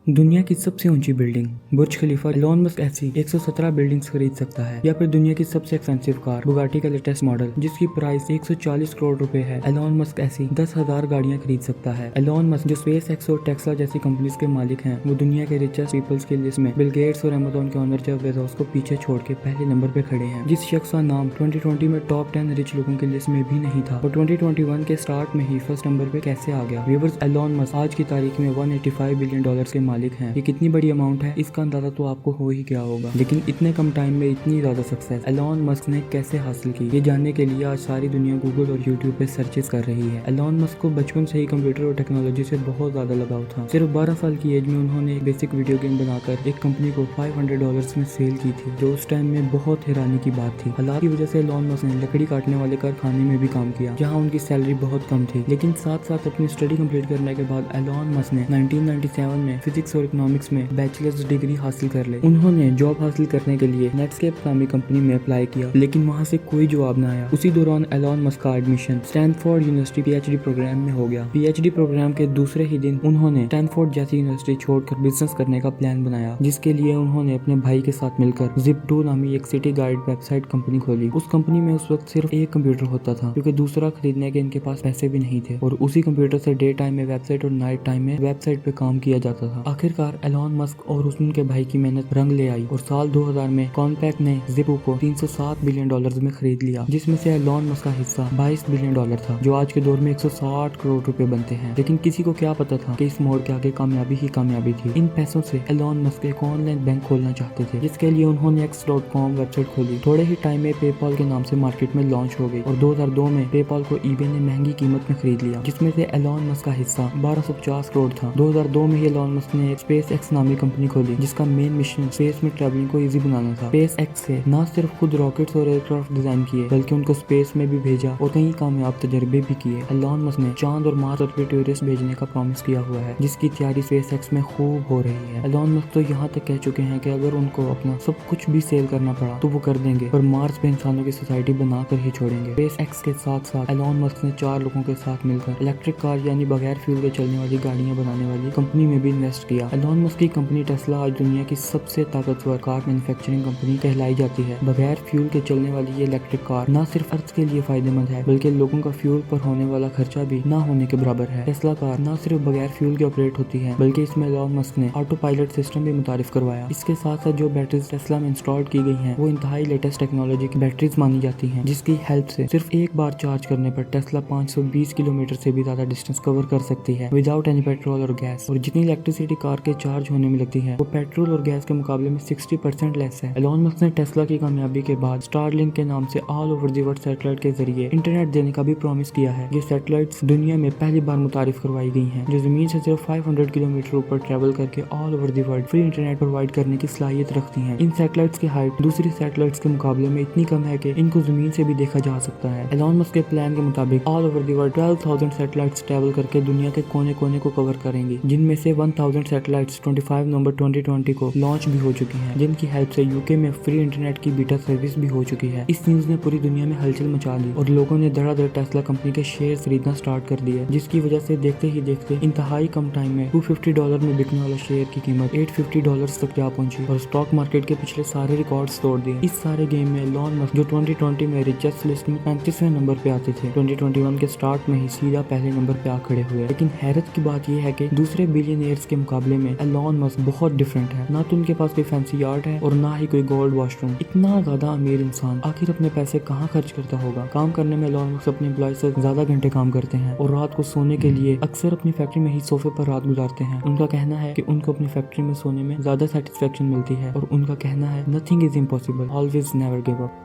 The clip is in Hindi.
दुनिया की सबसे ऊंची बिल्डिंग बुर्ज खलीफा एलोन मस्क ऐसी 117 बिल्डिंग्स खरीद सकता है। या फिर दुनिया की सबसे एक्सपेंसिव कार बुगाटी का लेटेस्ट मॉडल जिसकी प्राइस 140 करोड़ रुपए है। एलोन मस्क ऐसी 10,000 गाड़ियां खरीद सकता है। एलोन मस्क जो स्पेस एक्स और टेस्ला जैसी कंपनीज के मालिक हैं, वो दुनिया के रिचेस्ट पीपल्स की लिस्ट में बिल गेट्स और अमेज़न के ओनर जेफ बेजोस को पीछे छोड़ के पहले नंबर पे खड़े हैं। जिस शख्स का नाम 2020 में टॉप 10 रिच लोगों की लिस्ट में भी नहीं था, और 2021 के स्टार्ट में ही फर्स्ट नंबर पे कैसे आ गया। व्यूअर्स, एलोन मस्क आज की तारीख में 185 बिलियन डॉलर्स के मालिक हैं। ये कितनी बड़ी अमाउंट है, इसका अंदाजा तो आपको हो ही क्या होगा। लेकिन इतने कम टाइम में इतनी ज्यादा सक्सेस एलोन मस्क ने कैसे हासिल की, ये जानने के लिए आज सारी दुनिया गूगल और यूट्यूब पे सर्चेस कर रही है। एलोन मस्क को बचपन से ही कंप्यूटर और टेक्नोलॉजी से बहुत ज्यादा लगाव था। सिर्फ 12 साल की एज में उन्होंने एक बेसिक वीडियो गेम बनाकर एक कंपनी को $500 में सेल की थी, जो उस टाइम में बहुत हैरानी की बात थी। हालात की वजह से एलोन मस्क ने लकड़ी काटने वाले कारखाने में भी काम किया, जहाँ उनकी सैलरी बहुत कम थी। लेकिन साथ साथ अपनी स्टडी कंप्लीट करने के बाद एलोन मस्क ने 1997 में फिजिक्स और इकोनॉमिक्स में बैचलर्स डिग्री हासिल कर ली। उन्होंने जॉब हासिल करने के लिए नेटस्केप नामी कंपनी में अप्लाई किया, लेकिन वहां से कोई जवाब न आया। उसी दौरान एलोन मस्क का admission Stanford University PhD program में हो गया। पीएचडी प्रोग्राम के दूसरे ही दिन उन्होंने स्टैनफोर्ड जैसी यूनिवर्सिटी छोड़कर बिजनेस करने का प्लान बनाया, जिसके लिए उन्होंने अपने भाई के साथ मिलकर Zip2 नामी एक सिटी गाइड वेबसाइट कंपनी खोली। उस कंपनी में उस वक्त सिर्फ एक कंप्यूटर होता था, क्योंकि दूसरा खरीदने के इनके पास पैसे भी नहीं थे, और उसी कंप्यूटर से डे टाइम में वेबसाइट और नाइट टाइम में वेबसाइट पे काम किया जाता था। आखिरकार एलोन मस्क और उनके भाई की मेहनत रंग ले आई, और साल 2000 में कॉम्पैक्ट ने Zip2 को $307 बिलियन में खरीद लिया, जिसमें से एलोन मस्क का हिस्सा $22 बिलियन था, जो आज के दौर में 160 करोड़ रुपए बनते हैं। लेकिन किसी को क्या पता था कि इस मोड़ के आगे कामयाबी ही कामयाबी थी। इन पैसों से एलोन मस्क एक ऑनलाइन बैंक खोलना चाहते थे, जिसके लिए उन्होंने x.com वेबसाइट खोली। थोड़े ही टाइम में पेपॉल के नाम से मार्केट में लॉन्च हो गई, और 2002 में पेपॉल को ईबे ने महंगी कीमत में खरीद लिया, जिसमें से एलोन मस्क का हिस्सा 1250 करोड़ था। 2002 में ही एलोन मस्क ने एक स्पेस एक्स नामी कंपनी खोली, जिसका मेन मिशन स्पेस में ट्रैवलिंग को इजी बनाना था। स्पेस एक्स से न सिर्फ खुद रॉकेट्स और एयरक्राफ्ट डिजाइन किए, बल्कि उनको स्पेस में भी भेजा और कई कामयाब तजर्बे भी किए। एलोन मस्क ने चांद और मार्स पर टूरिस्ट भेजने का प्रॉमिस किया हुआ है, जिसकी तैयारी स्पेस एक्स में खूब हो रही है। एलोन मस्क तो यहाँ तक कह चुके हैं कि अगर उनको अपना सब कुछ भी सेल करना पड़ा तो वो कर देंगे, और मार्स पे इंसानों की सोसाइटी बनाकर ही छोड़ेंगे। स्पेस एक्स के साथ साथ एलोन मस्क ने 4 लोगों के साथ मिलकर इलेक्ट्रिक कार यानी बगैर फ्यूल के चलने वाली गाड़ियां बनाने वाली कंपनी में भी इन्वेस्ट किया। एलोन मस्क की कंपनी टेस्ला आज दुनिया की सबसे ताकतवर कार मैन्युफैक्चरिंग कंपनी कहलाई जाती है। बगैर फ्यूल के चलने वाली ये इलेक्ट्रिक कार न सिर्फ अर्थ के लिए फायदेमंद है, बल्कि लोगों का फ्यूल पर होने वाला खर्चा भी ना होने के बराबर है। टेस्ला कार न सिर्फ बगैर फ्यूल के ऑपरेट होती है, बल्कि इसमें एलोन मस्क ने ऑटो पायलट सिस्टम भी मुतारिफ करवाया। इसके साथ साथ जो बैटरीज टेस्ला में इंस्टॉल की गई हैं, वो इंतहाई लेटेस्ट टेक्नोलॉजी की बैटरीज मानी जाती हैं, जिसकी हेल्प से सिर्फ एक बार चार्ज करने पर टेस्ला 520 किलोमीटर से भी ज्यादा डिस्टेंस कवर कर सकती है विदाउट एनी पेट्रोल और गैस। और जितनी इलेक्ट्रिसिटी कार के चार्ज होने में लगती है, वो पेट्रोल और गैस के मुकाबले में 60% लेस है। एलोन मस्क ने टेस्ला की कामयाबी के बाद स्टारलिंक के नाम से all over the world satellite के जरिए इंटरनेट देने का भी प्रॉमिस किया है। ये सैटेलाइट्स दुनिया में पहली बार मुतारिफ करवाई गई हैं, जो जमीन से सिर्फ 500 किलोमीटर ऊपर ट्रेवल करके all over the world free internet provide करने की सलाहियत रखती हैं। इन सैटेलाइट्स की हाइट दूसरी सैटेलाइट्स के मुकाबले में इतनी कम है कि इनको जमीन से भी देखा जा सकता है। एलोन मस्क के प्लान के मुताबिक all over the world 12,000 satellites travel करके दुनिया के कोने कोने को कवर करेंगी, जिनमें से 1000 सैटेलाइट्स 25 नवंबर 2020 को लॉन्च भी हो चुकी हैं, जिनकी हेल्प से यूके में फ्री इंटरनेट की बीटा सर्विस भी हो चुकी है। इस न्यूज ने पूरी दुनिया में हलचल मचा दी, और लोगों ने धड़ाधड़ टेस्ला कंपनी के शेयर खरीदना स्टार्ट कर दिए, जिसकी वजह से देखते ही देखते इंतहाई कम टाइम में $250 में बिकने वाला शेयर की कीमत $850 तक जा पहुंची, और स्टॉक मार्केट के पिछले सारे रिकॉर्ड्स तोड़ दिए। इस सारे गेम में एलोन मस्क, जो 2020 में रिचेस्ट लिस्ट में 35वें नंबर पे आते थे, 2021 के स्टार्ट में ही सीधा पहले नंबर पे आ खड़े हुए। लेकिन हैरत की बात यह है कि दूसरे बिलियनियर्स के मुकाबले में एलोन मस्क बहुत डिफरेंट है। ना तो उनके पास कोई फैंसी यार्ड है, और ना ही कोई गोल्ड वॉशरूम। इतना ज्यादा अमीर इंसान आखिर अपने पैसे कहाँ खर्च करता होगा। काम करने में एलोन मस्क अपने एम्प्लॉय से ज्यादा घंटे काम करते हैं, और रात को सोने के लिए अक्सर अपनी फैक्ट्री में ही सोफे पर रात गुजारते हैं। उनका कहना है कि उनको अपनी फैक्ट्री में सोने में ज्यादा सेटिस्फेक्शन मिलती है, और उनका कहना है nothing is impossible, always never give up.